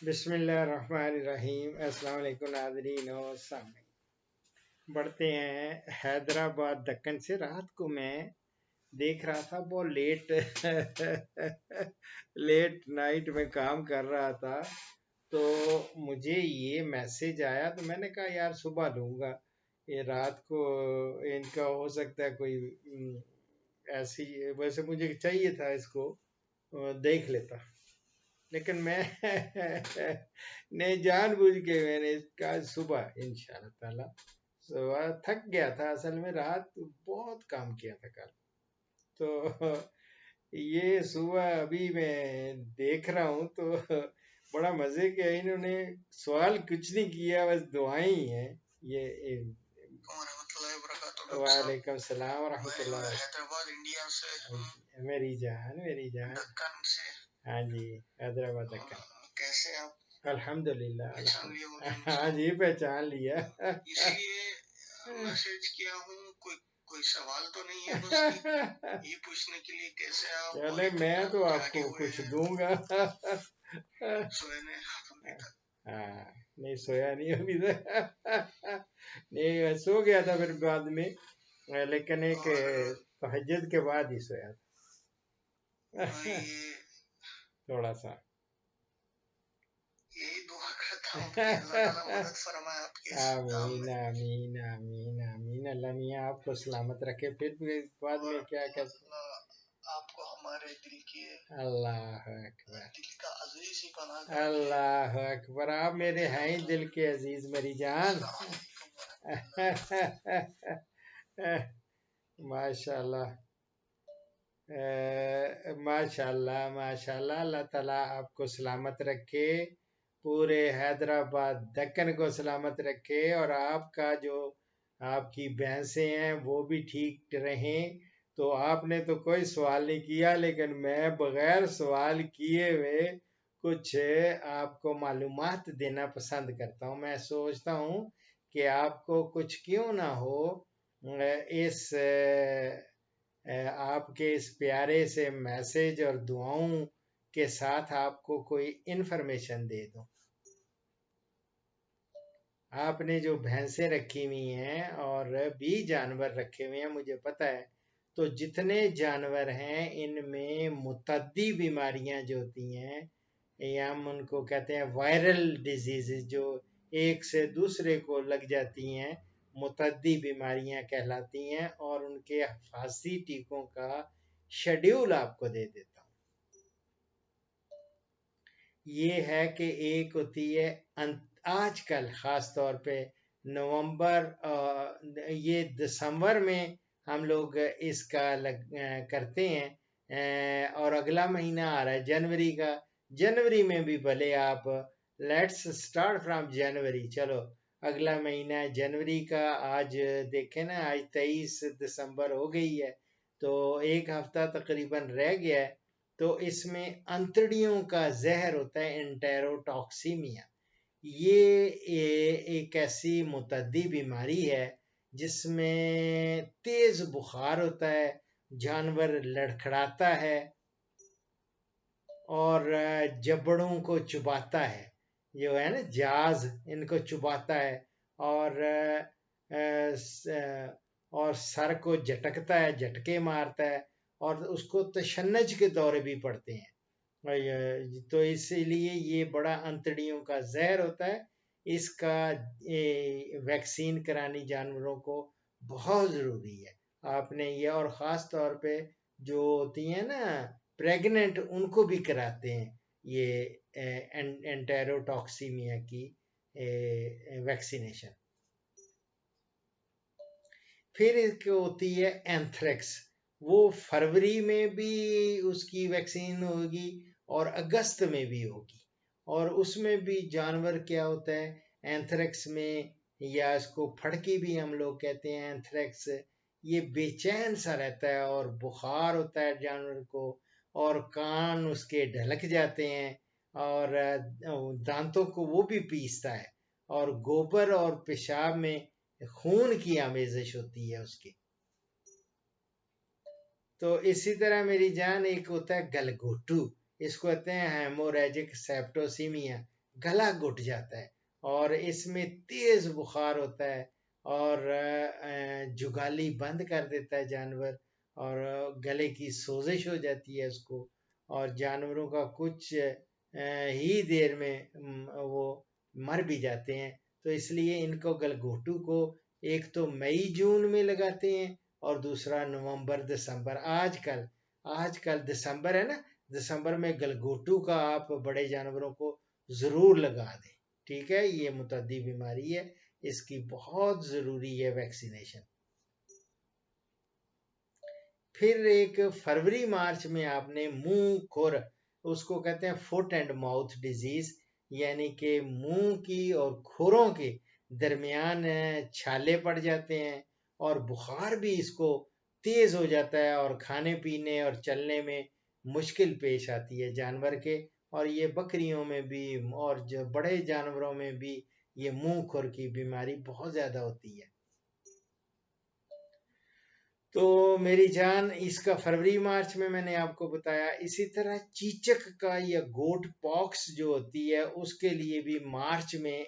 بسم اللہ الرحمن الرحیم۔ السلام علیکم ناظرین و سامعین، بڑھتے ہیں حیدرآباد دکن سے۔ رات کو میں دیکھ رہا تھا بہت لیٹ نائٹ میں کام کر رہا تھا، تو مجھے یہ میسج آیا تو میں نے کہا یار صبح دوں گا، یہ رات کو ان کا ہو سکتا ہے کوئی ایسی، ویسے مجھے چاہیے تھا اس کو دیکھ لیتا، لیکن میں نے جان بوجھ کے میں نے کہا صبح انشاءاللہ تعالی۔ صبح تھک گیا تھا، اصل میں رات بہت کام کیا تھا کل، تو یہ صبح ابھی میں دیکھ رہا ہوں تو بڑا مزے کے انہوں نے سوال کچھ نہیں کیا، بس دعائیں ہی ہیں یہ۔ وعلیکم السلام ورحمۃ اللہ۔ حیدرآباد انڈیا سے میری جان ہاں جی، حیدرآباد دکن۔ کیسے آپ؟ الحمدللہ ہاں جی، پہچان لیا۔ اس لیے میسج کیا ہوں، کوئی سوال تو نہیں ہے، بس یہ پوچھنے کے لیے کیسے آپ؟ چلے میں تو آپ کو کچھ دوں گا۔ ہاں نہیں سویا نہیں ابھی تک، نہیں سو گیا تھا پھر بعد میں، لیکن ایک تہجد کے بعد ہی سویا تھا تھوڑا سا۔ یہی دعا کرتا ہوں کہ اللہ تعالیٰ مدد فرمائے آپ کے آمین آمین آمین آمین۔ اللہ میاں آپ کو سلامت رکھے۔ پھر بھی بعد میں کیا کہتے، آپ کو ہمارے دل کی، اللہ اکبر، دل کا عزیز ہی بنا دے۔ اللہ اکبر، آپ میرے ہیں دل کے عزیز میری جان۔ ماشاء اللہ ماشاء اللہ ماشاء اللہ، اللہ تعالیٰ آپ کو سلامت رکھے، پورے حیدرآباد دکن کو سلامت رکھے، اور آپ کا جو آپ کی بھینسیں ہیں وہ بھی ٹھیک رہیں۔ تو آپ نے تو کوئی سوال نہیں کیا، لیکن میں بغیر سوال کیے ہوئے کچھ آپ کو معلومات دینا پسند کرتا ہوں۔ میں سوچتا ہوں کہ آپ کو کچھ کیوں نہ ہو اس آپ کے اس پیارے سے میسج اور دعاؤں کے ساتھ آپ کو کوئی انفارمیشن دے دوں۔ آپ نے جو بھینسیں رکھی ہوئی ہیں اور بھی جانور رکھے ہوئے ہیں مجھے پتہ ہے، تو جتنے جانور ہیں ان میں متعدی بیماریاں جو ہوتی ہیں، یا ہم ان کو کہتے ہیں وائرل ڈیزیزز، جو ایک سے دوسرے کو لگ جاتی ہیں، متعدی بیماریاں کہلاتی ہیں، اور ان کے حفاظتی ٹیکوں کا شیڈیول آپ کو دے دیتا ہوں۔ یہ ہے کہ ایک ہوتی ہے آج کل خاص طور پہ نومبر، یہ دسمبر میں ہم لوگ اس کا کرتے ہیں، اور اگلا مہینہ آ رہا ہے جنوری کا۔ جنوری میں بھی بھلے آپ لیٹس سٹارٹ فرام جنوری، چلو اگلا مہینہ جنوری کا، آج دیکھیں نا آج 23 دسمبر ہو گئی ہے، تو ایک ہفتہ تقریباً رہ گیا ہے۔ تو اس میں انتڑیوں کا زہر ہوتا ہے انٹیروٹاکسیمیا، یہ ایک ایسی متعدی بیماری ہے جس میں تیز بخار ہوتا ہے، جانور لڑکھڑاتا ہے اور جبڑوں کو چباتا ہے، جو ہے نا جاز ان کو چباتا ہے، اور سر کو جھٹکتا ہے، جھٹکے مارتا ہے، اور اس کو تشنج کے دورے بھی پڑتے ہیں۔ تو اس لیے یہ بڑا انتڑیوں کا زہر ہوتا ہے، اس کا ویکسین کرانی جانوروں کو بہت ضروری ہے۔ آپ نے یہ، اور خاص طور پہ جو ہوتی ہیں نا پریگننٹ، ان کو بھی کراتے ہیں یہ انٹیروٹاکسیمیا کی ویکسینیشن۔ پھر ایک ہوتی ہے اینتھریکس، وہ فروری میں بھی اس کی ویکسین ہوگی اور اگست میں بھی ہوگی، اور اس میں بھی جانور کیا ہوتا ہے اینتھریکس میں، یا اس کو پھڑکی بھی ہم لوگ کہتے ہیں اینتھریکس، یہ بے چین سا رہتا ہے اور بخار ہوتا ہے جانور کو، اور کان اس کے ڈھلک جاتے ہیں، اور دانتوں کو وہ بھی پیستا ہے، اور گوبر اور پیشاب میں خون کی آمیزش ہوتی ہے اس کی۔ تو اسی طرح میری جان ایک ہوتا ہے گلگوٹو، اس کو کہتے ہیں ہیموریجک سیپٹوسیمیا، گلا گھٹ جاتا ہے اور اس میں تیز بخار ہوتا ہے اور جگالی بند کر دیتا ہے جانور اور گلے کی سوزش ہو جاتی ہے اس کو اور جانوروں کا کچھ ہی دیر میں وہ مر بھی جاتے ہیں. تو اس لیے ان کو گلگھوٹو کو ایک تو مئی جون میں لگاتے ہیں اور دوسرا نومبر دسمبر. آج کل دسمبر ہے نا، دسمبر میں گلگھوٹو کا آپ بڑے جانوروں کو ضرور لگا دیں. ٹھیک ہے، یہ متعدی بیماری ہے، اس کی بہت ضروری ہے ویکسینیشن. پھر ایک فروری مارچ میں آپ نے منہ کھر، اس کو کہتے ہیں فٹ اینڈ ماؤتھ ڈیزیز، یعنی کہ منہ کی اور کھروں کے درمیان چھالے پڑ جاتے ہیں اور بخار بھی اس کو تیز ہو جاتا ہے اور کھانے پینے اور چلنے میں مشکل پیش آتی ہے جانور کے. اور یہ بکریوں میں بھی اور جو بڑے جانوروں میں بھی یہ منہ کھر کی بیماری بہت زیادہ ہوتی ہے. تو میری جان اس کا فروری مارچ میں نے آپ کو بتایا. اسی طرح چیچک کا یا گوٹ پاکس جو ہوتی ہے اس کے لیے بھی مارچ میں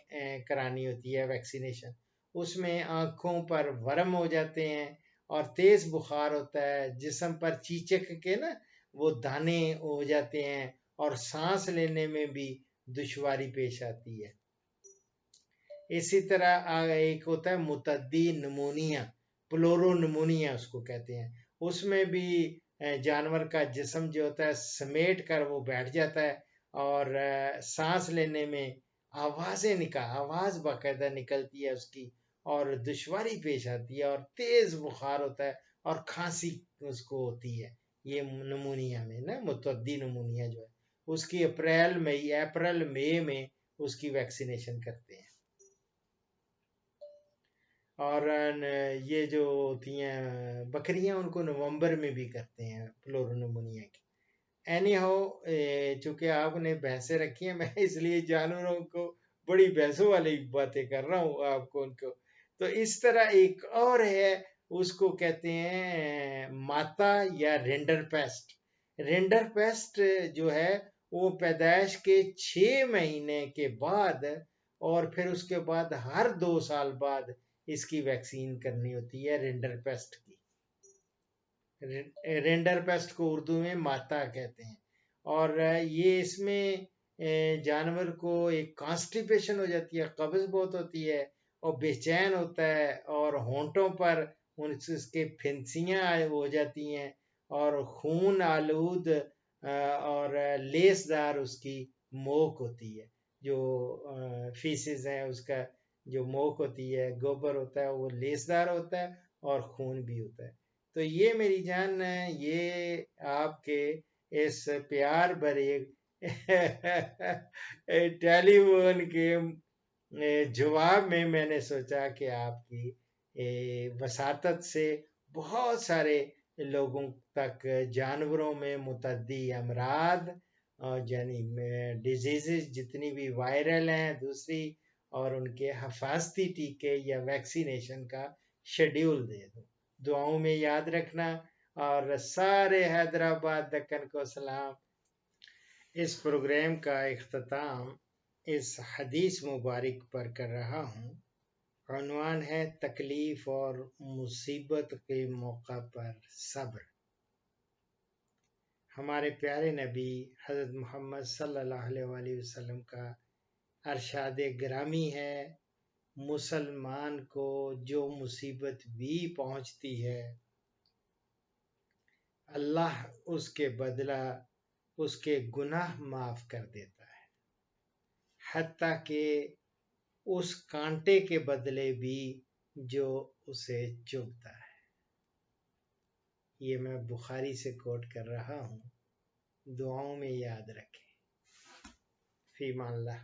کرانی ہوتی ہے ویکسینیشن. اس میں آنکھوں پر ورم ہو جاتے ہیں اور تیز بخار ہوتا ہے، جسم پر چیچک کے نا وہ دانے ہو جاتے ہیں اور سانس لینے میں بھی دشواری پیش آتی ہے. اسی طرح ایک ہوتا ہے متعدی نمونیا، پلورو نمونیا اس کو کہتے ہیں. اس میں بھی جانور کا جسم جو ہوتا ہے سمیٹ کر وہ بیٹھ جاتا ہے اور سانس لینے میں آواز باقاعدہ نکلتی ہے اس کی اور دشواری پیش آتی ہے اور تیز بخار ہوتا ہے اور کھانسی اس کو ہوتی ہے. یہ نمونیا میں نا متعدی نمونیا جو ہے اس کی اپریل مئی میں اس کی ویکسینیشن کرتے ہیں. اور یہ جو ہوتی ہیں بکریاں ان کو نومبر میں بھی کرتے ہیں فلورونمونیا کی. اینی ہاؤ، چونکہ آپ نے بھینسیں رکھی ہیں میں اس لیے جانوروں کو بڑی بھینسوں والی باتیں کر رہا ہوں آپ کو ان کو. تو اس طرح ایک اور ہے، اس کو کہتے ہیں ماتا یا رینڈر پیسٹ. رینڈر پیسٹ جو ہے وہ پیدائش کے 6 مہینے کے بعد اور پھر اس کے بعد ہر 2 سال بعد اس کی ویکسین کرنی ہوتی ہے رینڈر پیسٹ کی. رینڈر پیسٹ کو اردو میں ماتا کہتے ہیں. اور یہ اس میں جانور کو ایک کانسٹیپیشن ہو جاتی ہے، قبض بہت ہوتی ہے اور بے چین ہوتا ہے اور ہونٹوں پر اس کے پھنسیاں ہو جاتی ہیں اور خون آلود اور لیس دار اس کی موک ہوتی ہے. جو فیسز ہے اس کا جو موک ہوتی ہے، گوبر ہوتا ہے، وہ لیسدار ہوتا ہے اور خون بھی ہوتا ہے. تو یہ میری جان یہ آپ کے اس پیار بھرے ٹیلی فون کے جواب میں نے سوچا کہ آپ کی وساطت سے بہت سارے لوگوں تک جانوروں میں متعدی امراض یعنی ڈیزیزز جتنی بھی وائرل ہیں دوسری اور ان کے حفاظتی ٹیکے یا ویکسینیشن کا شیڈیول دے دوں. دعاؤں میں یاد رکھنا اور سارے حیدرآباد دکن کو سلام. اس پروگرام کا اختتام اس حدیث مبارک پر کر رہا ہوں. عنوان ہے تکلیف اور مصیبت کے موقع پر صبر. ہمارے پیارے نبی حضرت محمد صلی اللہ علیہ وسلم کا ارشاد گرامی ہے، مسلمان کو جو مصیبت بھی پہنچتی ہے اللہ اس کے بدلہ اس کے گناہ معاف کر دیتا ہے، حتیٰ کہ اس کانٹے کے بدلے بھی جو اسے چبھتا ہے. یہ میں بخاری سے کوٹ کر رہا ہوں. دعاؤں میں یاد رکھیں. فی امان اللہ.